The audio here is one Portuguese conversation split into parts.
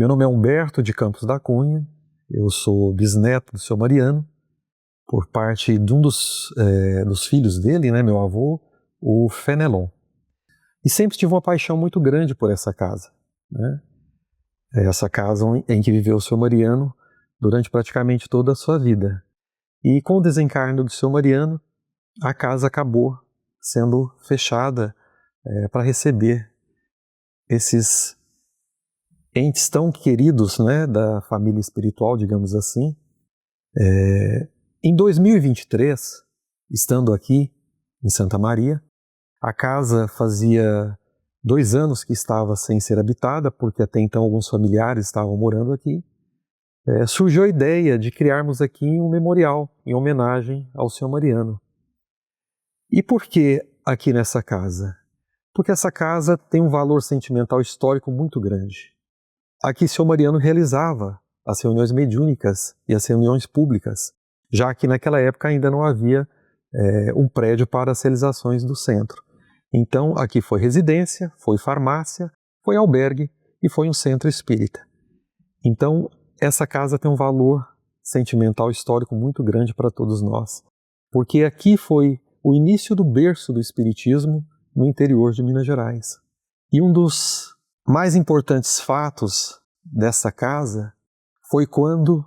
Meu nome é Humberto de Campos da Cunha, eu sou bisneto do Seu Mariano, por parte de um dos filhos dele, né, meu avô, o Fenelon. E sempre tive uma paixão muito grande por essa casa, né? Essa casa em que viveu o Seu Mariano durante praticamente toda a sua vida. E com o desencarne do Seu Mariano, a casa acabou sendo fechada para receber esses entes tão queridos, né, da família espiritual, digamos assim. Em 2023, estando aqui em Santa Maria, a casa fazia 2 anos que estava sem ser habitada, porque até então alguns familiares estavam morando aqui. Surgiu a ideia de criarmos aqui um memorial em homenagem ao Seu Mariano. E por que aqui nessa casa? Porque essa casa tem um valor sentimental histórico muito grande. Aqui Seu Mariano realizava as reuniões mediúnicas e as reuniões públicas, já que naquela época ainda não havia um prédio para as realizações do centro. Então aqui foi residência, foi farmácia, foi albergue e foi um centro espírita. Então essa casa tem um valor sentimental histórico muito grande para todos nós, porque aqui foi o início do berço do espiritismo no interior de Minas Gerais. E um dos mais importantes fatos dessa casa foi quando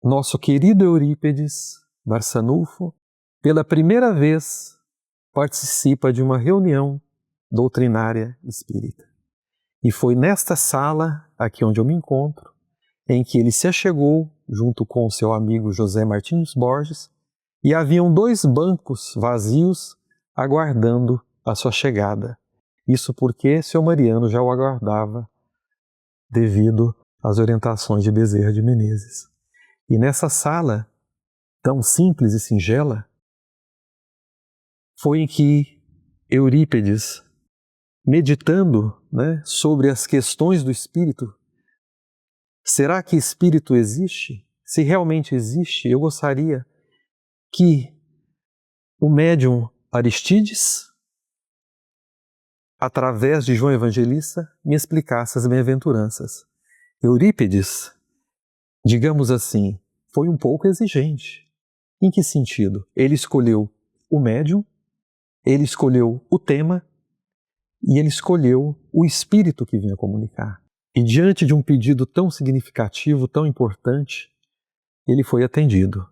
nosso querido Eurípedes Barçanufo, pela primeira vez, participa de uma reunião doutrinária espírita. E foi nesta sala, aqui onde eu me encontro, em que ele se achegou junto com seu amigo José Martins Borges, e haviam 2 bancos vazios aguardando a sua chegada. Isso porque Seu Mariano já o aguardava devido às orientações de Bezerra de Menezes. E nessa sala, tão simples e singela, foi em que Eurípedes, meditando, né, sobre as questões do espírito, será que espírito existe? Se realmente existe, eu gostaria que o médium Aristides, através de João Evangelista, me explicasse as bem-aventuranças. Eurípedes, digamos assim, foi um pouco exigente. Em que sentido? Ele escolheu o médium, ele escolheu o tema e ele escolheu o espírito que vinha comunicar. E diante de um pedido tão significativo, tão importante, ele foi atendido.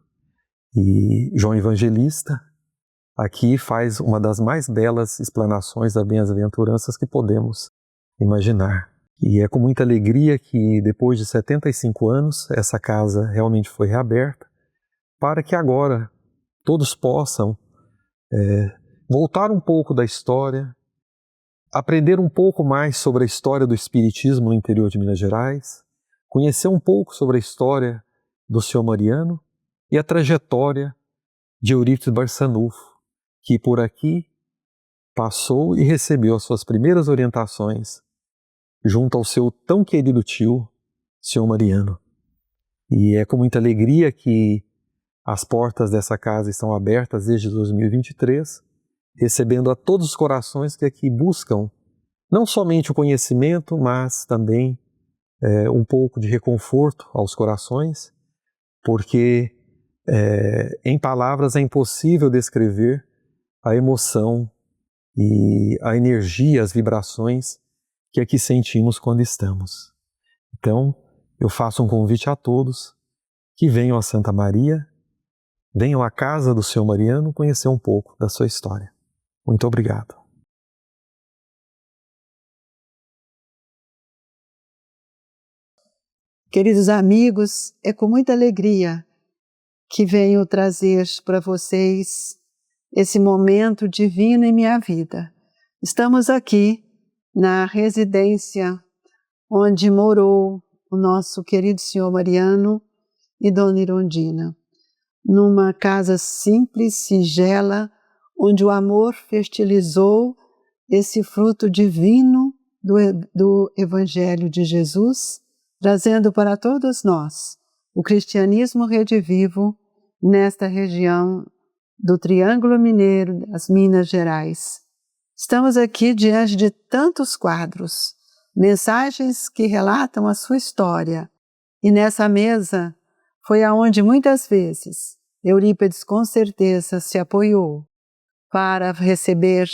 E João Evangelista aqui faz uma das mais belas explanações das bem-aventuranças que podemos imaginar. E é com muita alegria que depois de 75 anos essa casa realmente foi reaberta para que agora todos possam voltar um pouco da história, aprender um pouco mais sobre a história do espiritismo no interior de Minas Gerais, conhecer um pouco sobre a história do Seu Mariano e a trajetória de Eurípides Barçanufo, que por aqui passou e recebeu as suas primeiras orientações junto ao seu tão querido tio, Seu Mariano. E é com muita alegria que as portas dessa casa estão abertas desde 2023, recebendo a todos os corações que aqui buscam não somente o conhecimento, mas também um pouco de reconforto aos corações, porque em palavras é impossível descrever a emoção e a energia, as vibrações que aqui sentimos quando estamos. Então, eu faço um convite a todos que venham a Santa Maria, venham à casa do Seu Mariano conhecer um pouco da sua história. Muito obrigado. Queridos amigos, é com muita alegria que venho trazer para vocês esse momento divino em minha vida. Estamos aqui na residência onde morou o nosso querido senhor Mariano e Dona Irondina, numa casa simples, singela, onde o amor fertilizou esse fruto divino do Evangelho de Jesus, trazendo para todos nós o cristianismo redivivo nesta região do Triângulo Mineiro, das Minas Gerais. Estamos aqui diante de tantos quadros, mensagens que relatam a sua história. E nessa mesa foi aonde muitas vezes Eurípides com certeza se apoiou para receber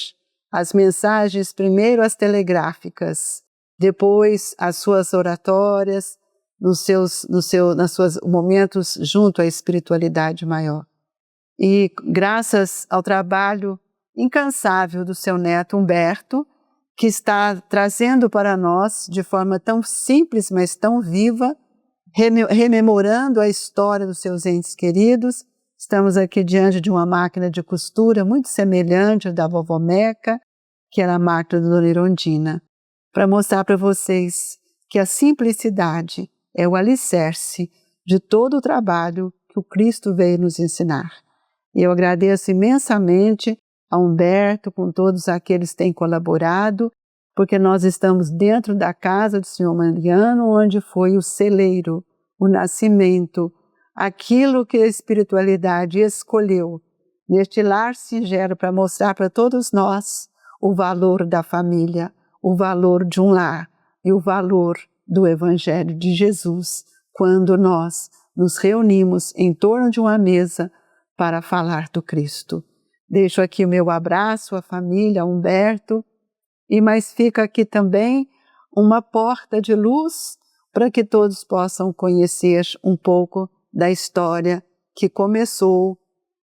as mensagens, primeiro as telegráficas, depois as suas oratórias, nos seus momentos junto à espiritualidade maior. E graças ao trabalho incansável do seu neto Humberto, que está trazendo para nós, de forma tão simples, mas tão viva, rememorando a história dos seus entes queridos. Estamos aqui diante de uma máquina de costura muito semelhante à da vovó Meca, que era a máquina da Dona Irondina, para mostrar para vocês que a simplicidade é o alicerce de todo o trabalho que o Cristo veio nos ensinar. E eu agradeço imensamente a Humberto, com todos aqueles que têm colaborado, porque nós estamos dentro da casa do Senhor Mariano, onde foi o celeiro, o nascimento, aquilo que a espiritualidade escolheu neste lar singelo para mostrar para todos nós o valor da família, o valor de um lar e o valor do Evangelho de Jesus, quando nós nos reunimos em torno de uma mesa para falar do Cristo. Deixo aqui o meu abraço à família Humberto, mas fica aqui também uma porta de luz para que todos possam conhecer um pouco da história que começou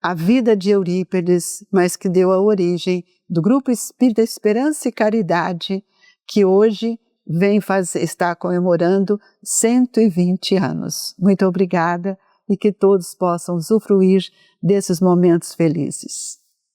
a vida de Eurípides, mas que deu a origem do Grupo Espírita Esperança e Caridade, que hoje está comemorando 120 anos. Muito obrigada e que todos possam usufruir desses momentos felizes.